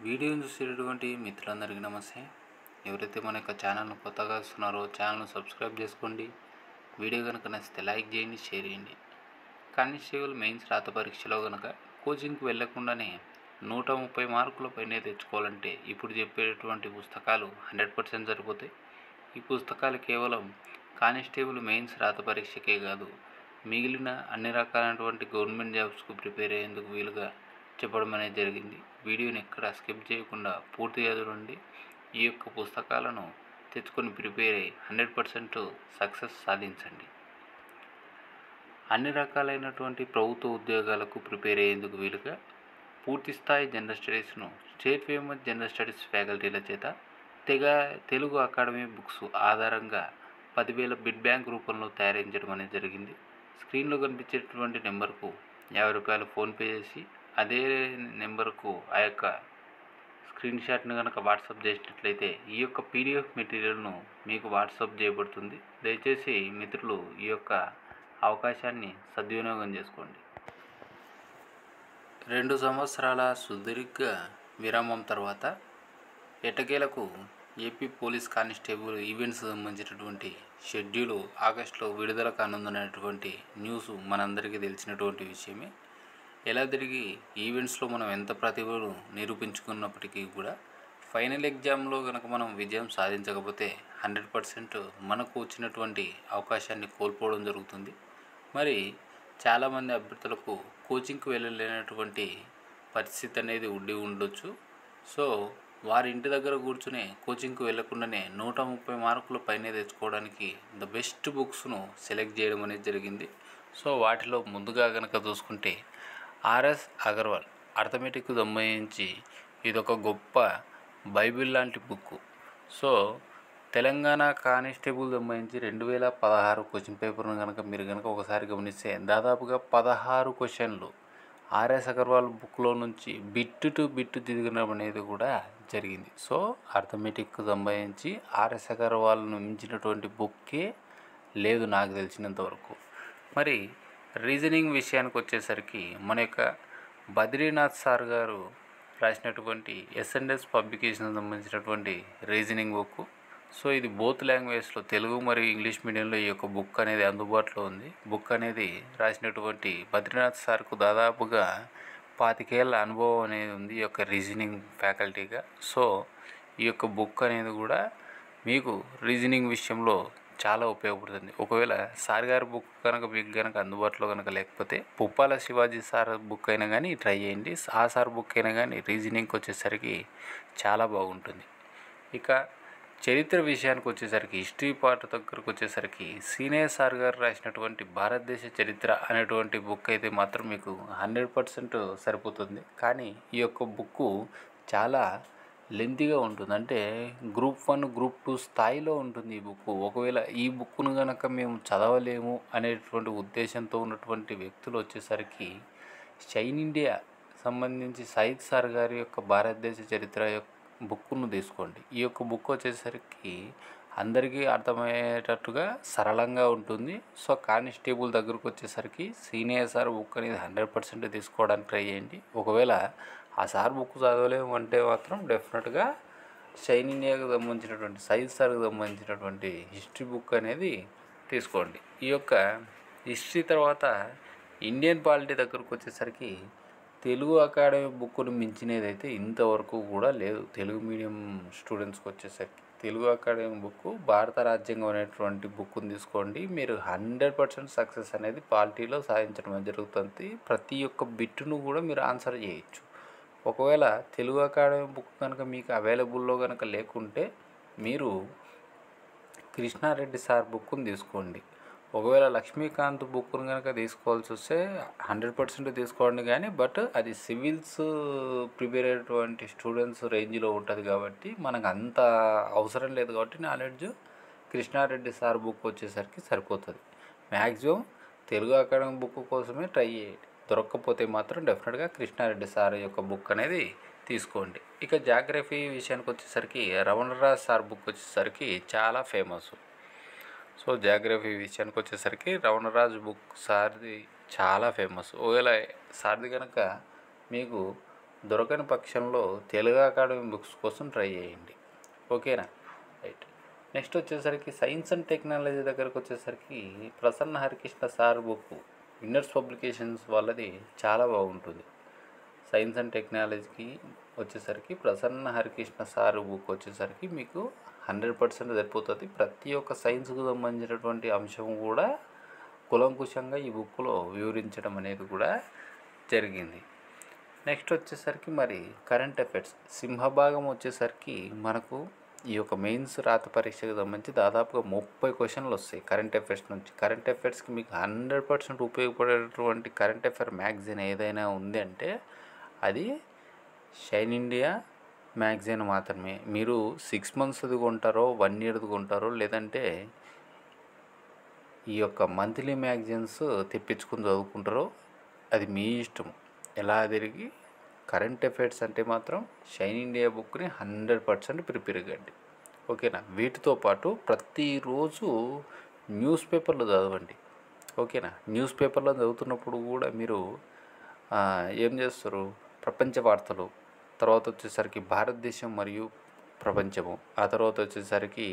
వీడియోని చూసేటటువంటి మిత్రులందరికీ నమస్తే. ఎవరైతే మన యొక్క ఛానల్ను కొత్తగా వస్తున్నారో ఛానల్ను సబ్స్క్రైబ్ చేసుకోండి. వీడియో కనుక నచ్చితే లైక్ చేయండి, షేర్ చేయండి. కానిస్టేబుల్ మెయిన్స్ రాత పరీక్షలో కనుక కోచింగ్కి వెళ్ళకుండానే 130 మార్కుల పైనే తెచ్చుకోవాలంటే ఇప్పుడు చెప్పేటటువంటి పుస్తకాలు 100% సరిపోతాయి. ఈ పుస్తకాలు కేవలం కానిస్టేబుల్ మెయిన్స్ రాత పరీక్షకే కాదు, మిగిలిన అన్ని రకాలైనటువంటి గవర్నమెంట్ జాబ్స్కు ప్రిపేర్ అయ్యేందుకు వీలుగా చెప్పడం అనేది జరిగింది. వీడియోని ఎక్కడ స్కిప్ చేయకుండా పూర్తిగా చూడండి. ఈ యొక్క పుస్తకాలను తెచ్చుకొని ప్రిపేర్ అయ్యి 100% సక్సెస్ సాధించండి. అన్ని రకాలైనటువంటి ప్రభుత్వ ఉద్యోగాలకు ప్రిపేర్ అయ్యేందుకు వీలుగా పూర్తిస్థాయి జనరల్ స్టడీస్ను స్టేట్ ఫేమస్ జనరల్ స్టడీస్ ఫ్యాకల్టీల చేత తెలుగు అకాడమీ బుక్స్ ఆధారంగా 10,000 బిడ్ బ్యాంక్ రూపంలో తయారించడం అనేది జరిగింది. స్క్రీన్లో కనిపించేటటువంటి నెంబర్కు ₹50 ఫోన్పే చేసి అదే నెంబర్కు ఆ యొక్క స్క్రీన్ షాట్ను కనుక వాట్సాప్ చేసినట్లయితే ఈ యొక్క పీడిఎఫ్ మెటీరియల్ను మీకు వాట్సాప్ చేయబడుతుంది. దయచేసి మిత్రులు ఈ యొక్క అవకాశాన్ని సద్వినియోగం చేసుకోండి. 2 సంవత్సరాల సుదీర్ఘ విరామం తర్వాత ఎట్టకేలకు ఏపీ పోలీస్ కానిస్టేబుల్ ఈవెంట్స్ సంబంధించినటువంటి షెడ్యూలు ఆగస్టులో విడుదల కానుందనేటువంటి న్యూస్ మనందరికీ తెలిసినటువంటి విషయమే. ఎలా తిరిగి ఈవెంట్స్లో మనం ఎంత ప్రతిభను నిరూపించుకున్నప్పటికీ కూడా ఫైనల్ ఎగ్జామ్లో కనుక మనం విజయం సాధించకపోతే 100% మనకు వచ్చినటువంటి అవకాశాన్ని కోల్పోవడం జరుగుతుంది. మరి చాలామంది అభ్యర్థులకు కోచింగ్కి వెళ్ళలేనటువంటి పరిస్థితి అనేది ఉండొచ్చు. సో వారి ఇంటి దగ్గర కూర్చుని కోచింగ్కి వెళ్ళకుండానే 130 మార్కుల పైనే తెచ్చుకోవడానికి ద బెస్ట్ బుక్స్ను సెలెక్ట్ చేయడం అనేది జరిగింది. సో వాటిలో ముందుగా కనుక చూసుకుంటే ఆర్ఎస్ అగర్వాల్ అర్థమెటిక్కు సంబంధించి ఇదొక గొప్ప బైబిల్ లాంటి బుక్. సో తెలంగాణ కానిస్టేబుల్ సంబంధించి 2016 క్వశ్చన్ పేపర్ను కనుక మీరు కనుక ఒకసారి గమనిస్తే దాదాపుగా 16 క్వశ్చన్లు ఆర్ఎస్ అగర్వాల్ బుక్లో నుంచి బిట్ టు బిట్ తిరగడం అనేది కూడా జరిగింది. సో అర్థమెటిక్కు సంబంధించి ఆర్ఎస్ అగర్వాల్ను మించినటువంటి బుక్కే లేదు నాకు తెలిసినంతవరకు. మరి రీజనింగ్ విషయానికి వచ్చేసరికి మన యొక్క బద్రీనాథ్ సార్ గారు రాసినటువంటి S&S పబ్లికేషన్ సంబంధించినటువంటి రీజనింగ్ బుక్. సో ఇది బోత్ లాంగ్వేజ్లో తెలుగు మరియు ఇంగ్లీష్ మీడియంలో ఈ యొక్క బుక్ అనేది అందుబాటులో ఉంది. బుక్ అనేది రాసినటువంటి బద్రీనాథ్ సార్కు దాదాపుగా 25 ఏళ్ళ అనుభవం అనేది ఉంది ఈ యొక్క రీజనింగ్ ఫ్యాకల్టీగా. సో ఈ యొక్క బుక్ అనేది కూడా మీకు రీజనింగ్ విషయంలో చాలా ఉపయోగపడుతుంది. ఒకవేళ సార్ గారి బుక్ కనుక మీకు కనుక అందుబాటులో కనుక లేకపోతే పుప్పాల శివాజీ సార్ బుక్ అయినా కానీ ట్రై చేయండి. ఆ సార్ బుక్ అయినా కానీ రీజనింగ్కి వచ్చేసరికి చాలా బాగుంటుంది. ఇక చరిత్ర విషయానికి వచ్చేసరికి హిస్టరీ పార్ట్ దగ్గరకు వచ్చేసరికి సీనియర్ సార్ గారు రాసినటువంటి భారతదేశ చరిత్ర అనేటువంటి బుక్ అయితే మాత్రం మీకు 100% సరిపోతుంది. కానీ ఈ యొక్క బుక్ చాలా లెంతీగా ఉంటుంది. అంటే గ్రూప్ 1 గ్రూప్ 2 స్థాయిలో ఉంటుంది ఈ బుక్. ఒకవేళ ఈ బుక్ను కనుక మేము చదవలేము అనేటువంటి ఉద్దేశంతో ఉన్నటువంటి వ్యక్తులు వచ్చేసరికి షైన్ ఇండియా సంబంధించి సైద్ సార్ గారి యొక్క భారతదేశ చరిత్ర యొక్క బుక్ను తీసుకోండి. ఈ యొక్క బుక్ వచ్చేసరికి అందరికీ అర్థమయ్యేటట్టుగా సరళంగా ఉంటుంది. సో కానిస్టేబుల్ దగ్గరకు వచ్చేసరికి సీనియర్ సార్ బుక్ అనేది 100% తీసుకోవడానికి ట్రై చేయండి. ఒకవేళ ఆ సార్ బుక్ చదవలేము అంటే మాత్రం డెఫినెట్గా షైన్ ఇండియాకి సంబంధించినటువంటి సైజ్ సార్కి సంబంధించినటువంటి హిస్టరీ బుక్ అనేది తీసుకోండి. ఈ యొక్క హిస్టరీ తర్వాత ఇండియన్ పాలిటీ దగ్గరకు వచ్చేసరికి తెలుగు అకాడమీ బుక్ను మించినదైతే ఇంతవరకు కూడా లేదు. తెలుగు మీడియం స్టూడెంట్స్కి వచ్చేసరికి తెలుగు అకాడమీ బుక్ భారత రాజ్యాంగం అనేటువంటి బుక్ను తీసుకోండి. మీరు 100% సక్సెస్ అనేది పాలిటీలో సాధించడం జరుగుతుంది. ప్రతి ఒక్క బిట్ను కూడా మీరు ఆన్సర్ చేయొచ్చు. ఒకవేళ తెలుగు అకాడమీ బుక్ కనుక మీకు అవైలబుల్లో కనుక లేకుంటే మీరు కృష్ణారెడ్డి సార్ బుక్ను తీసుకోండి. ఒకవేళ లక్ష్మీకాంత్ బుక్ను కనుక తీసుకోవాల్సి వస్తే 100% తీసుకోండి. కానీ బట్ అది సివిల్స్ ప్రిపేర్ అయ్యేటువంటి స్టూడెంట్స్ రేంజ్లో ఉంటుంది కాబట్టి మనకు అంత అవసరం లేదు. కాబట్టి నాలెడ్జ్ కృష్ణారెడ్డి సార్ బుక్ వచ్చేసరికి సరిపోతుంది. మ్యాక్సిమం తెలుగు అకాడమీ బుక్ కోసమే ట్రై చేయండి. దొరక్కపోతే మాత్రం డెఫినెట్గా కృష్ణారెడ్డి సార్ యొక్క బుక్ అనేది తీసుకోండి. ఇక జాగ్రఫీ విషయానికి వచ్చేసరికి రమణరాజ్ సార్ బుక్ వచ్చేసరికి చాలా ఫేమస్. సో జాగ్రఫీ విషయానికి వచ్చేసరికి రమణరాజ్ బుక్ సార్ది చాలా ఫేమస్. ఒకవేళ సార్ది కనుక మీకు దొరకని పక్షంలో తెలుగు అకాడమీ బుక్స్ కోసం ట్రై చేయండి. ఓకేనా? రైట్. నెక్స్ట్ వచ్చేసరికి సైన్స్ అండ్ టెక్నాలజీ దగ్గరకు వచ్చేసరికి Prasanna Harikrishna sir book winners publications వాళ్ళది చాలా బాగుంటుంది. సైన్స్ అండ్ టెక్నాలజీకి వచ్చేసరికి ప్రసన్న హరికృష్ణ సార్ బుక్ వచ్చేసరికి మీకు 100% సరిపోతుంది. ప్రతి ఒక్క సైన్స్కు సంబంధించినటువంటి అంశం కూడా కులంకుశంగా ఈ బుక్లో వివరించడం అనేది కూడా జరిగింది. నెక్స్ట్ వచ్చేసరికి మరి కరెంట్ అఫైర్స్ సింహభాగం వచ్చేసరికి మనకు ఈ యొక్క మెయిన్స్ రాత పరీక్షకు సంబంధించి దాదాపుగా 30 క్వశ్చన్లు వస్తాయి కరెంట్ అఫైర్స్ నుంచి. కరెంట్ అఫైర్స్కి మీకు 100% ఉపయోగపడేటువంటి కరెంట్ అఫైర్ మ్యాగజైన్ ఏదైనా ఉంది అంటే అది షైన్ ఇండియా మ్యాగజైన్ మాత్రమే. మీరు 6 మంత్స్ది కొంటారో 1 ఇయర్ది కొంటారో లేదంటే ఈ యొక్క మంత్లీ మ్యాగజైన్స్ తెప్పించుకుని చదువుకుంటారో అది మీ ఇష్టం. ఎలా తిరిగి కరెంట్ అఫైర్స్ అంటే మాత్రం షైన్ ఇండియా బుక్ని 100% ప్రిపేర్ కండి. ఓకేనా? వీటితో పాటు ప్రతిరోజు న్యూస్ పేపర్లు చదవండి. ఓకేనా? న్యూస్ పేపర్లో చదువుతున్నప్పుడు కూడా మీరు ఏం చేస్తారు, ప్రపంచ వార్తలు, తర్వాత వచ్చేసరికి భారతదేశం మరియు ప్రపంచము, ఆ తర్వాత వచ్చేసరికి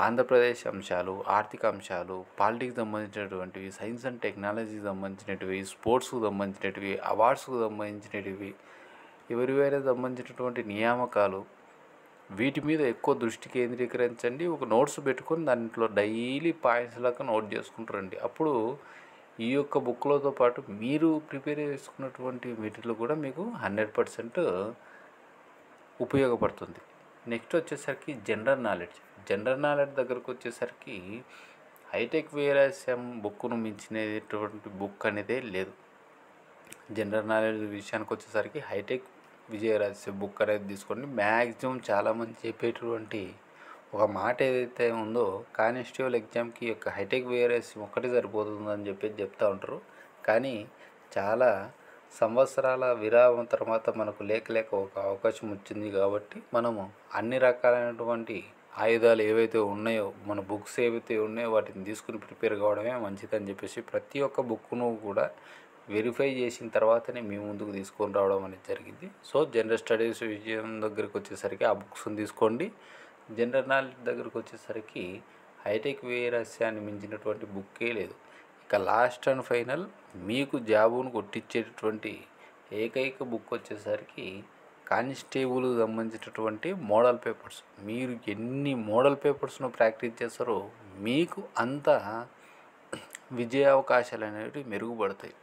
ఆంధ్రప్రదేశ్ అంశాలు, ఆర్థిక అంశాలు, పాలిటిక్స్ సంబంధించినటువంటివి, సైన్స్ అండ్ టెక్నాలజీకి సంబంధించినవి, స్పోర్ట్స్కు సంబంధించినవి, అవార్డ్స్కు సంబంధించినవి, ఎవరివైనా సంబంధించినటువంటి నియామకాలు, వీటి మీద ఎక్కువ దృష్టి కేంద్రీకరించండి. ఒక నోట్స్ పెట్టుకొని దాంట్లో డైలీ పాయింట్స్ లాగా నోట్ చేసుకుంటారండి. అప్పుడు ఈ యొక్క బుక్లతో పాటు మీరు ప్రిపేర్ చేసుకున్నటువంటి మెటీరియల్ కూడా మీకు 100% ఉపయోగపడుతుంది. నెక్స్ట్ వచ్చేసరికి జనరల్ నాలెడ్జ్ దగ్గరకు వచ్చేసరికి హైటెక్ వీరాస్యం బుక్ను మించినటువంటి బుక్ అనేదే లేదు. జనరల్ నాలెడ్జ్ విషయానికి వచ్చేసరికి హైటెక్ విజయరహస్య బుక్ అనేది తీసుకోండి. మ్యాక్సిమం చాలామంది చెప్పేటువంటి ఒక మాట ఏదైతే ఉందో కానిస్టేబుల్ ఎగ్జామ్కి యొక్క హైటెక్ వీరాస్యం ఒక్కటి సరిపోతుందని చెప్తూ ఉంటారు. కానీ చాలా సంవత్సరాల విరామం తర్వాత మనకు లేక ఒక అవకాశం వచ్చింది కాబట్టి మనము అన్ని రకాలైనటువంటి ఆయుధాలు ఏవైతే ఉన్నాయో, మన బుక్స్ ఏవైతే ఉన్నాయో వాటిని తీసుకుని ప్రిపేర్ కావడమే మంచిదని చెప్పేసి ప్రతి ఒక్క బుక్ను కూడా వెరిఫై చేసిన తర్వాతనే మీ ముందుకు తీసుకొని రావడం అనేది జరిగింది. సో జనరల్ స్టడీస్ విషయం దగ్గరికి వచ్చేసరికి ఆ బుక్స్ని తీసుకోండి. జనరల్ నాలెడ్జ్ దగ్గరకు వచ్చేసరికి హైటెక్ వీరాస్యాన్ని మించినటువంటి బుక్కే లేదు. ఇక లాస్ట్ అండ్ ఫైనల్ మీకు జాబును కొట్టించేటటువంటి ఏకైక బుక్ వచ్చేసరికి కానిస్టేబుల్ సంబంధించినటువంటి మోడల్ పేపర్స్. మీరు ఎన్ని మోడల్ పేపర్స్ను ప్రాక్టీస్ చేస్తారో మీకు అంత విజయ అవకాశాలు అనేవి మెరుగుపడతాయి.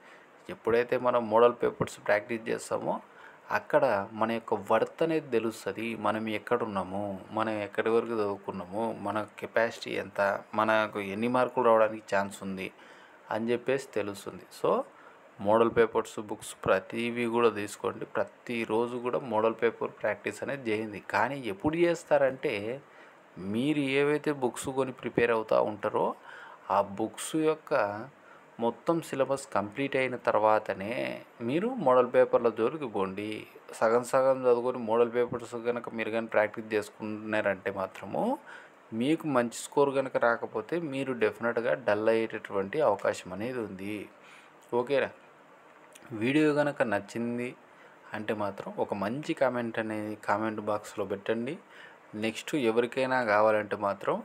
ఎప్పుడైతే మనం మోడల్ పేపర్స్ ప్రాక్టీస్ చేస్తామో అక్కడ మన యొక్క వర్త్ అనేది తెలుస్తుంది. మనం ఎక్కడున్నాము, మనం ఎక్కడి వరకు చదువుకున్నాము, మన కెపాసిటీ ఎంత, మనకు ఎన్ని మార్కులు రావడానికి ఛాన్స్ ఉంది అని చెప్పేసి తెలుస్తుంది. సో మోడల్ పేపర్స్ బుక్స్ ప్రతివి కూడా తీసుకోండి. ప్రతిరోజు కూడా మోడల్ పేపర్ ప్రాక్టీస్ అనేది చేయండి. కానీ ఎప్పుడు చేస్తారంటే మీరు ఏవైతే బుక్స్ కొని ప్రిపేర్ అవుతూ ఉంటారో ఆ బుక్స్ యొక్క మొత్తం సిలబస్ కంప్లీట్ అయిన తర్వాతనే మీరు మోడల్ పేపర్ల జోలికి పోండి. సగం చదువుకొని మోడల్ పేపర్స్ కనుక మీరు కానీ ప్రాక్టీస్ చేసుకున్నారంటే మాత్రము మీకు మంచి స్కోర్ కనుక రాకపోతే మీరు డెఫినెట్గా డల్ అయ్యేటటువంటి అవకాశం అనేది ఉంది. ఓకేనా? వీడియో కనుక నచ్చింది అంటే మాత్రం ఒక మంచి కామెంట్ బాక్స్లో పెట్టండి. నెక్స్ట్ ఎవరికైనా కావాలంటే మాత్రం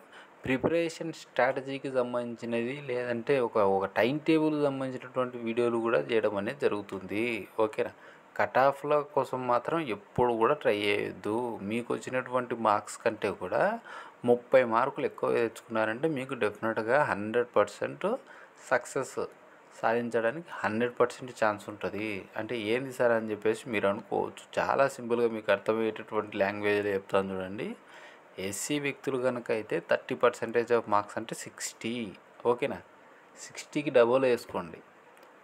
ప్రిపరేషన్ స్ట్రాటజీకి సంబంధించినది లేదంటే ఒక టైం టేబుల్ సంబంధించినటువంటి వీడియోలు కూడా చేయడం అనేది జరుగుతుంది. ఓకేనా? కట్ ఆఫ్ల కోసం మాత్రం ఎప్పుడు కూడా ట్రై చేయొద్దు. మీకు వచ్చినటువంటి మార్క్స్ కంటే కూడా 30 మార్కులు ఎక్కువ తెచ్చుకున్నారంటే మీకు డెఫినెట్గా 100% సక్సెస్ సాధించడానికి 100% ఛాన్స్ ఉంటుంది. అంటే ఏంది సార్ అని చెప్పేసి మీరు అనుకోవచ్చు. చాలా సింపుల్గా మీకు అర్థమయ్యేటటువంటి లాంగ్వేజ్లో చెప్తాను చూడండి. ఎస్సీ వ్యక్తులు కనుక అయితే 30% ఆఫ్ మార్క్స్ అంటే 60. ఓకేనా? 60కి డబుల్ వేసుకోండి.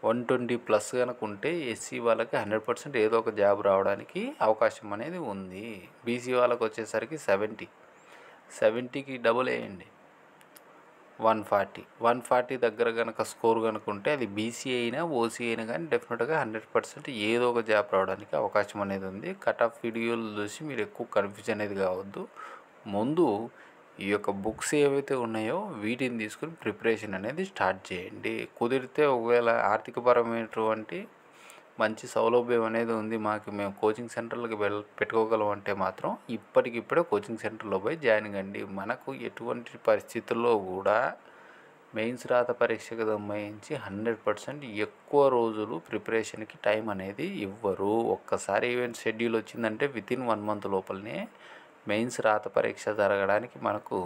120+ కనుక ఉంటే ఎస్సీ వాళ్ళకి 100% ఏదో ఒక జాబ్ రావడానికి అవకాశం అనేది ఉంది. బీసీ వాళ్ళకి వచ్చేసరికి 70కి డబుల్ వేయండి 140 దగ్గర కనుక స్కోర్ కనుక ఉంటే అది బీసీ అయినా ఓసీ అయినా కానీ డెఫినెట్గా 100% ఏదో ఒక జాబ్ రావడానికి అవకాశం అనేది ఉంది. కట్ ఆఫ్ వీడియోలు చూసి మీరు ఎక్కువ కన్ఫ్యూజ్ అనేది కావద్దు. ముందు ఈ యొక్క బుక్స్ ఏవైతే ఉన్నాయో వీటిని తీసుకుని ప్రిపరేషన్ అనేది స్టార్ట్ చేయండి. కుదిరితే ఒకవేళ ఆర్థికపరమైనటువంటి మంచి సౌలభ్యం అనేది ఉంది. మేము కోచింగ్ సెంటర్‌లకి పెట్టుకోగలం అంటే మాత్రం ఇప్పటికిప్పుడే కోచింగ్ సెంటర్‌లో పోయి జాయిన్ కండి. మనకు ఎటువంటి పరిస్థితుల్లో కూడా మెయిన్స్ రాత పరీక్షకు సంబంధించి 100% ఎక్కువ రోజులు ప్రిపరేషన్‌కి టైం అనేది ఇవ్వరు. ఒక్కసారి ఈవెంట్ షెడ్యూల్ వచ్చిందంటే వితిన్ 1 మంత్ లోపలనే మెయిన్స్ రాత పరీక్ష జరగడానికి మనకు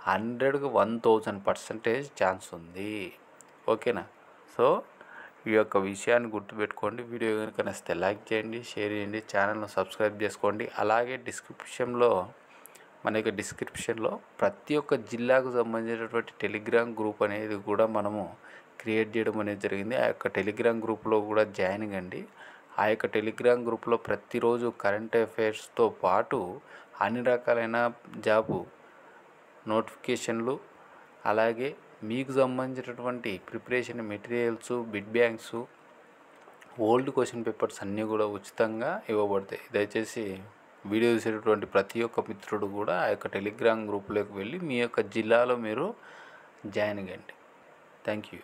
100కి 1000% ఛాన్స్ ఉంది. ఓకేనా? సో ఈ యొక్క విషయాన్ని గుర్తుపెట్టుకోండి. వీడియో కనుక నచ్చితే లైక్ చేయండి, షేర్ చేయండి, ఛానల్ను సబ్స్క్రైబ్ చేసుకోండి. అలాగే డిస్క్రిప్షన్లో ప్రతి ఒక్క జిల్లాకు సంబంధించినటువంటి టెలిగ్రామ్ గ్రూప్ అనేది కూడా మనము క్రియేట్ చేయడం అనేది జరిగింది. ఆ యొక్క టెలిగ్రామ్ గ్రూప్లో కూడా జాయిన్ కండి. ఆ యొక్క టెలిగ్రామ్ గ్రూప్లో ప్రతిరోజు కరెంట్ అఫైర్స్తో పాటు అన్ని రకాలైన జాబు నోటిఫికేషన్లు, అలాగే మీకు సంబంధించినటువంటి preparation materials, bit banks, old question papers అన్నీ కూడా ఉచితంగా ఇవ్వబడతాయి. దయచేసి వీడియో చూసేటటువంటి ప్రతి ఒక్క మిత్రుడు కూడా ఆ యొక్క టెలిగ్రామ్ గ్రూప్లోకి వెళ్ళి మీ యొక్క జిల్లాలో మీరు జాయిన్ కండి. Thank you.